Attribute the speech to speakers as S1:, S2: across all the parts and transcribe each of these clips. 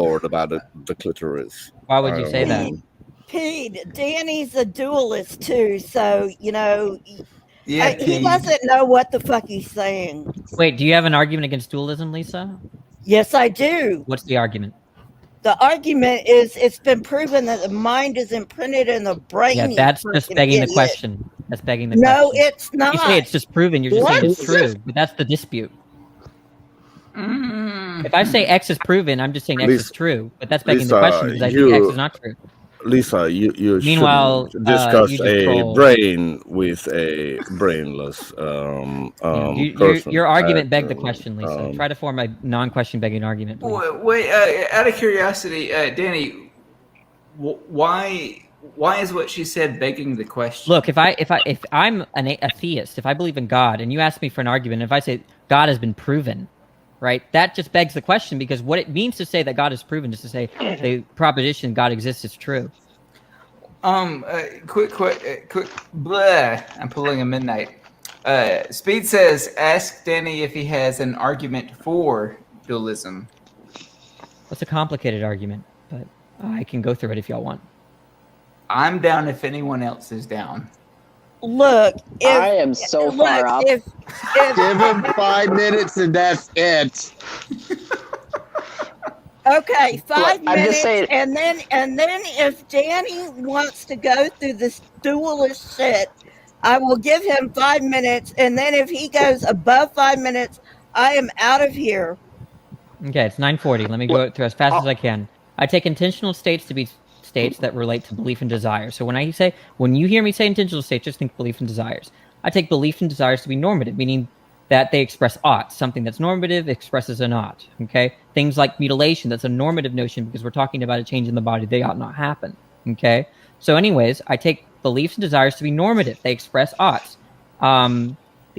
S1: bored about the clitoris.
S2: Why would you say that?
S3: Pete, Danny's a dualist too, so you know
S4: Yeah,
S3: he
S4: Pete.
S3: doesn't know what the fuck he's saying.
S2: Wait, do you have an argument against dualism, Lisa?
S3: Yes, I do.
S2: What's the argument?
S3: The argument is it's been proven that the mind is imprinted in the brain.
S2: Yeah, that's just begging the question. That's begging the
S3: question. No,
S2: question.
S3: it's not.
S2: You say it's just proven. You're just saying it's
S3: What?
S2: true, but that's the dispute. If I say X is proven, I'm just saying X is true, but that's begging the question because I think X is not true.
S1: Lisa, you
S2: Meanwhile,
S1: shouldn't discuss
S2: you
S1: a
S2: troll.
S1: brain with a brainless person.
S2: Your argument begged the question, Lisa. Try to form a non-question begging argument. Please.
S4: Wait, out of curiosity, Danny, why is what she said begging the question?
S2: Look, if I'm a theist, if I believe in God, and you ask me for an argument, if I say God has been proven, right? That just begs the question, because what it means to say that God is proven is to say the proposition God exists is true.
S4: Quick, blah. I'm pulling a midnight. Speed says, ask Danny if he has an argument for dualism.
S2: That's a complicated argument, but I can go through it if y'all want.
S4: I'm down if anyone else is down.
S3: Look,
S5: I am so far up.
S3: If
S6: Give him 5 minutes and that's it.
S3: Okay, 5
S5: Look, I'm
S3: minutes,
S5: just saying-
S3: and then if Danny wants to go through this dualist shit, I will give him 5 minutes, and then if he goes above 5 minutes, I am out of here.
S2: Okay, it's 9:40. Let me go through as fast as I can. I take intentional states to be states that relate to belief and desire. So when you hear me say intentional states, just think belief and desires. I take belief and desires to be normative, meaning that they express ought. Something that's normative expresses an ought. Okay, things like mutilation, that's a normative notion because we're talking about a change in the body. They ought not happen. Okay, so anyways, I take beliefs and desires to be normative. They express oughts. The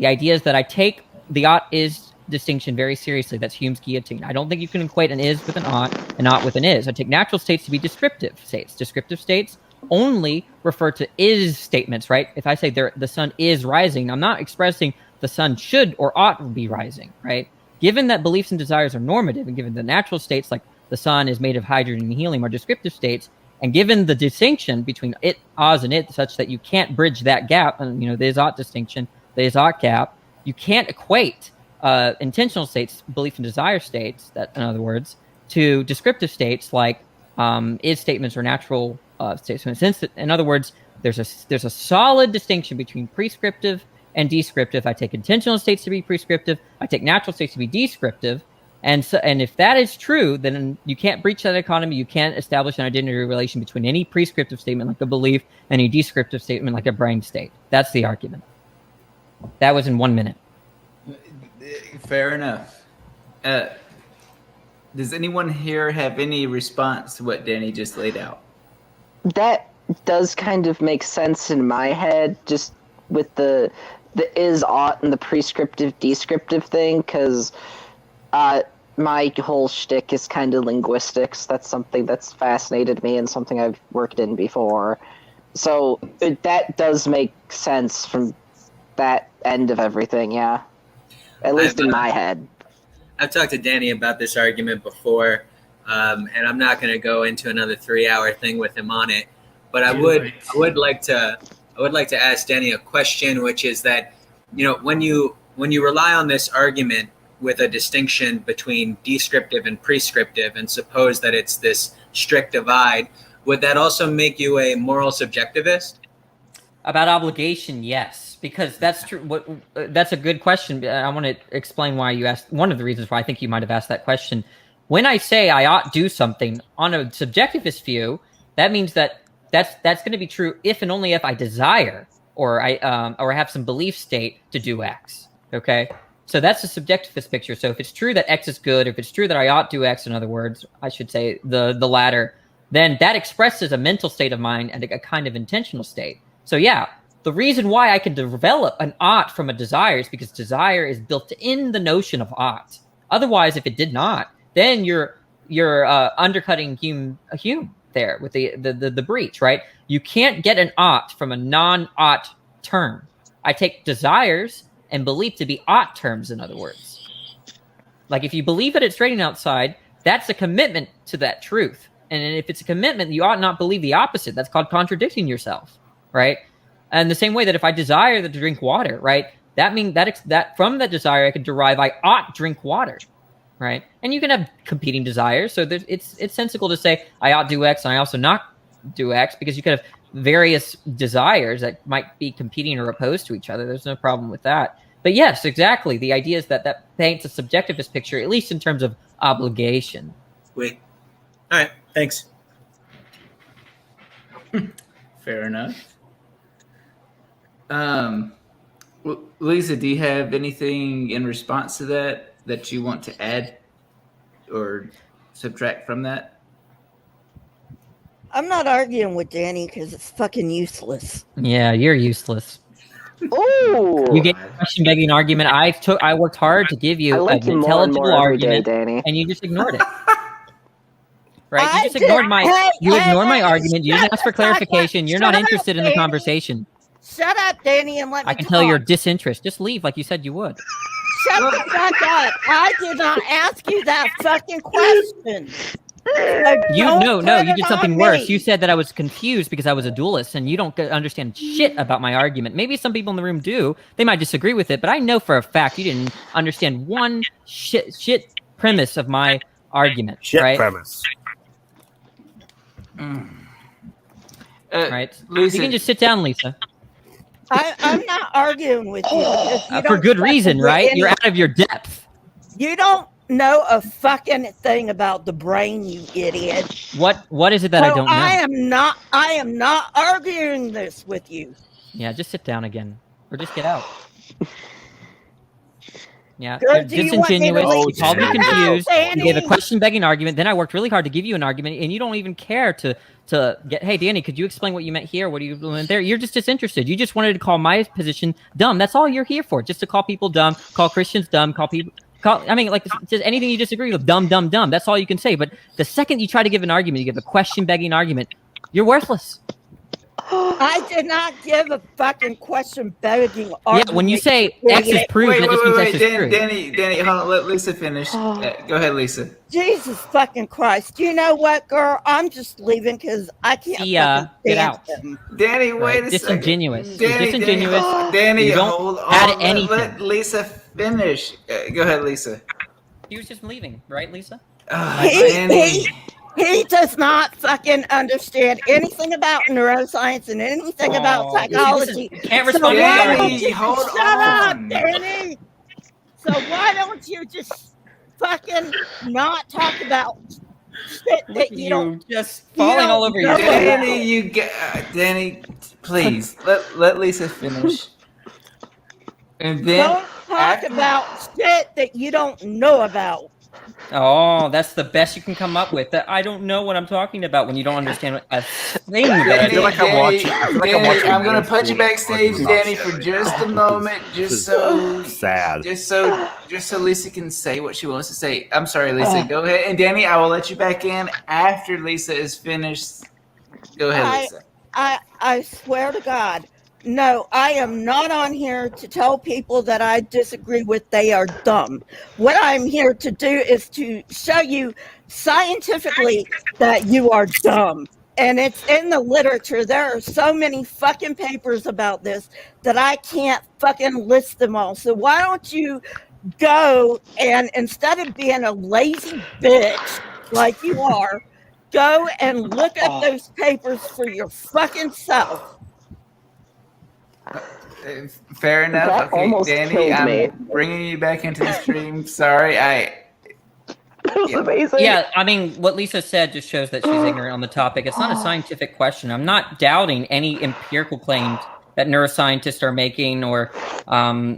S2: idea is that I take the ought is distinction very seriously. That's Hume's guillotine. I don't think you can equate an is with an ought with an is. I take natural states to be descriptive states. Descriptive states only refer to is statements, right? If I say the sun is rising, I'm not expressing the sun should or ought be rising, right? Given that beliefs and desires are normative, and given the natural states like the sun is made of hydrogen and helium are descriptive states, and given the distinction between it, Oz, and it, such that you can't bridge that gap, and the is ought distinction, the is ought gap, you can't equate intentional states, belief and desire states, that in other words, to descriptive states like is statements or natural statements. In other words, there's a solid distinction between prescriptive and descriptive. I take intentional states to be prescriptive. I take natural states to be descriptive. And if that is true, then you can't breach that economy. You can't establish an identity relation between any prescriptive statement like a belief and a descriptive statement like a brain state. That's the argument. That was in 1 minute.
S4: Fair enough. Does anyone here have any response to what Danny just laid out?
S5: That does kind of make sense in my head, just with the is ought and the prescriptive descriptive thing, because my whole shtick is kind of linguistics. That's something that's fascinated me and something I've worked in before. So that does make sense from that end of everything, yeah. At least in my head.
S7: I've talked to Danny about this argument before, and I'm not going to go into another 3-hour thing with him on it. But I would like to ask Danny a question, which is that, when you rely on this argument with a distinction between descriptive and prescriptive, and suppose that it's this strict divide, would that also make you a moral subjectivist?
S2: About obligation, yes, because that's true. That's a good question. I want to explain why you asked. One of the reasons why I think you might have asked that question. When I say I ought do something on a subjectivist view, that means that that's going to be true if and only if I desire or I have some belief state to do X. Okay, so that's a subjectivist picture. So if it's true that X is good, if it's true that I ought do X, in other words, I should say the latter, then that expresses a mental state of mind and a kind of intentional state. So yeah, the reason why I can develop an ought from a desire is because desire is built in the notion of ought. Otherwise, if it did not, then you're undercutting Hume there with the breach, right? You can't get an ought from a non-ought term. I take desires and belief to be ought terms, in other words. Like if you believe that it's raining outside, That's a commitment to that truth. And if it's a commitment, you ought not believe the opposite. That's called contradicting yourself, right? And the same way that if I desire to drink water, right, that means that from that desire I could derive I ought drink water, right? And you can have competing desires. So it's sensical to say I ought do X and I also not do X, because you could have various desires that might be competing or opposed to each other. There's no problem with that. But yes, exactly. The idea is that paints a subjectivist picture, at least in terms of obligation.
S7: Wait. All right. Thanks.
S4: Fair enough. Lisa, do you have anything in response to that you want to add or subtract from that?
S3: I'm not arguing with Danny because it's fucking useless.
S2: Yeah, you're useless.
S5: Oh,
S2: You gave a question begging argument. I worked hard to give you
S5: like
S2: an
S5: you more and
S2: intelligible
S5: more every day,
S2: argument,
S5: Danny.
S2: and you just ignored it. Right?
S3: I
S2: You just ignored
S3: did-
S2: my
S3: hey,
S2: my
S3: hey,
S2: argument. You didn't
S3: shut
S2: ask for
S3: up,
S2: clarification. You're not
S3: shut up,
S2: interested in the
S3: Danny.
S2: conversation.
S3: Shut up, Danny, and let me
S2: I can
S3: talk.
S2: tell your disinterest. Just leave like you said you would.
S3: Shut the fuck up. I did not ask you that fucking question. So
S2: You
S3: don't
S2: no,
S3: put
S2: you
S3: it
S2: did
S3: on
S2: something
S3: me.
S2: worse. You said that I was confused because I was a dualist, and you don't understand shit about my argument. Maybe some people in the room do. They might disagree with it, but I know for a fact you didn't understand one shit premise of my argument.
S1: Shit
S2: right?
S1: premise.
S2: Right?
S4: Lisa,
S2: You can just sit down, Lisa.
S3: I'm not arguing with you. because you
S2: For
S3: don't
S2: good reason,
S3: fucking
S2: right?
S3: get
S2: You're
S3: any-
S2: out of your depth.
S3: You don't know a fucking thing about the brain, you idiot.
S2: What is it that I
S3: So
S2: don't know?
S3: I am not arguing this with you.
S2: Yeah, just sit down again, or just get out. Yeah,
S3: Girl,
S2: you're
S3: do you want me to
S2: disingenuous.
S3: leave?
S2: You called me
S3: Shut up,
S2: confused. You gave a
S3: Danny.
S2: question-begging argument. Then I worked really hard to give you an argument, and you don't even care to get. Hey, Danny, could you explain what you meant here? What do you meant there? You're just disinterested. You just wanted to call my position dumb. That's all you're here for. Just to call people dumb, call Christians dumb, I mean, like just anything you disagree with, dumb. That's all you can say. But the second you try to give an argument, you give a question-begging argument. You're worthless.
S3: I did not give a fucking question begging argument.
S2: Yeah, when you say X is
S3: idiot.
S2: proved, that just means X is true.
S4: Danny, hold on, let Lisa finish. Go ahead, Lisa.
S3: Jesus fucking Christ. You know what, girl? I'm just leaving because I can't
S2: See ya.
S3: fucking
S2: Get
S3: stand
S2: out.
S3: him.
S4: Danny, wait
S2: Right?
S4: a second.
S2: Disingenuous. You're
S4: Danny,
S2: disingenuous.
S4: Danny,
S2: You don't
S4: hold
S2: add
S4: on.
S2: anything.
S4: Let Lisa finish. Go ahead, Lisa.
S2: He was just leaving, right, Lisa?
S4: Danny.
S3: He does not fucking understand anything about neuroscience and anything about
S2: Oh,
S3: psychology.
S2: you can't
S3: So
S2: respond to
S3: why
S2: the
S3: don't
S4: Danny,
S3: you
S4: hold
S3: shut
S4: on.
S3: up, Danny? So why don't you just fucking not talk about shit that you don't?
S2: just
S3: you
S2: falling
S3: don't
S2: all over
S3: know
S2: you.
S3: about.
S4: Danny, please let Lisa finish. And then
S3: Don't talk about shit that you don't know about.
S2: Oh, that's the best you can come up with. That I don't know what I'm talking about when you don't understand a thing that I
S4: Danny,
S2: do.
S1: like I'm watching- I feel like I'm watching
S4: I'm gonna
S1: middle
S4: put you
S1: school
S4: backstage,
S1: argument.
S4: Danny, for just a moment, just so
S1: Sad.
S4: just so Lisa can say what she wants to say. I'm sorry, Lisa. Go ahead, and Danny, I will let you back in after Lisa is finished. Go ahead, Lisa.
S3: I swear to God, no, I am not on here to tell people that I disagree with they are dumb. What I'm here to do is to show you scientifically that you are dumb. And it's in the literature. There are so many fucking papers about this that I can't fucking list them all. So why don't you go and instead of being a lazy bitch like you are, go and look up those papers for your fucking self.
S4: Fair enough.
S5: That
S4: Okay,
S5: almost
S4: Danny,
S5: killed
S4: I'm
S5: me.
S4: bringing you back into the stream. Sorry,
S5: That was amazing.
S2: Yeah, I mean, what Lisa said just shows that she's ignorant on the topic. It's not a scientific question. I'm not doubting any empirical claims that neuroscientists are making or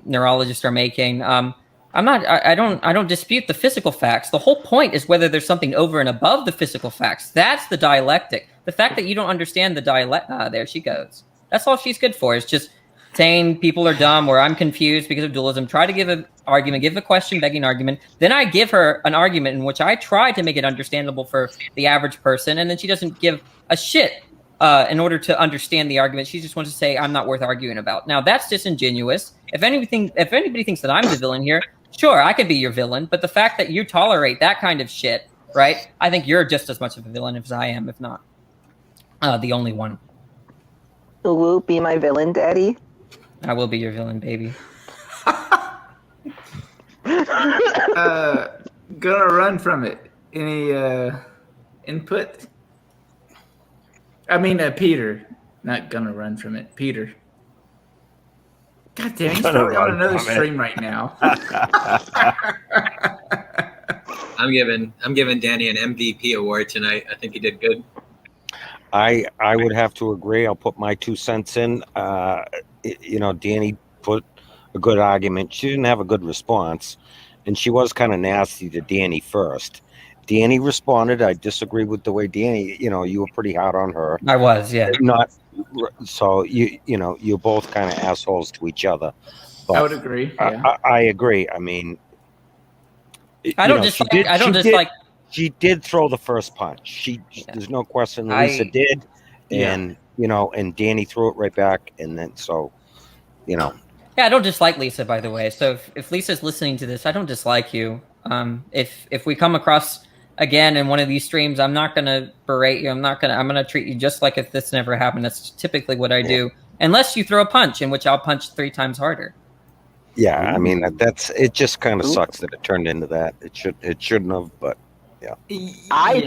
S2: neurologists are making. I don't dispute the physical facts. The whole point is whether there's something over and above the physical facts. That's the dialectic. The fact that you don't understand the dialect. There she goes. That's all she's good for. Is just saying people are dumb or I'm confused because of dualism. Try to give an argument, give a question begging argument. Then I give her an argument in which I try to make it understandable for the average person, and then she doesn't give a shit in order to understand the argument. She just wants to say I'm not worth arguing about. Now that's disingenuous. If anybody thinks that I'm the villain here, sure, I could be your villain. But the fact that you tolerate that kind of shit right? I think you're just as much of a villain as I am, if not the only one.
S5: Will be my villain, Daddy?
S2: I will be your villain, baby.
S4: Gonna run from it. Any input? I mean, Peter. Not gonna run from it. Peter. God damn, he's probably on another stream right now.
S7: I'm giving Danny an MVP award tonight. I think he did good.
S8: I would have to agree. I'll put my 2 cents in. Danny put a good argument. She didn't have a good response, and she was kind of nasty to Danny first. Danny responded. I disagree with the way Danny. You were pretty hard on her.
S2: I was, yeah.
S8: Not so. You're both kind of assholes to each other. But
S4: I would agree. Yeah.
S8: I agree. I mean,
S2: I don't dislike.
S8: She did throw the first punch. There's no question. Lisa did, and and Danny threw it right back, and then Yeah,
S2: I don't dislike Lisa, by the way. So if Lisa's listening to this, I don't dislike you. If we come across again in one of these streams, I'm not gonna berate you. I'm gonna treat you just like if this never happened. That's typically what I do, unless you throw a punch, in which I'll punch 3 times harder.
S8: Yeah, I mean it just kind of sucks that it turned into that. It shouldn't have, but yeah.
S5: I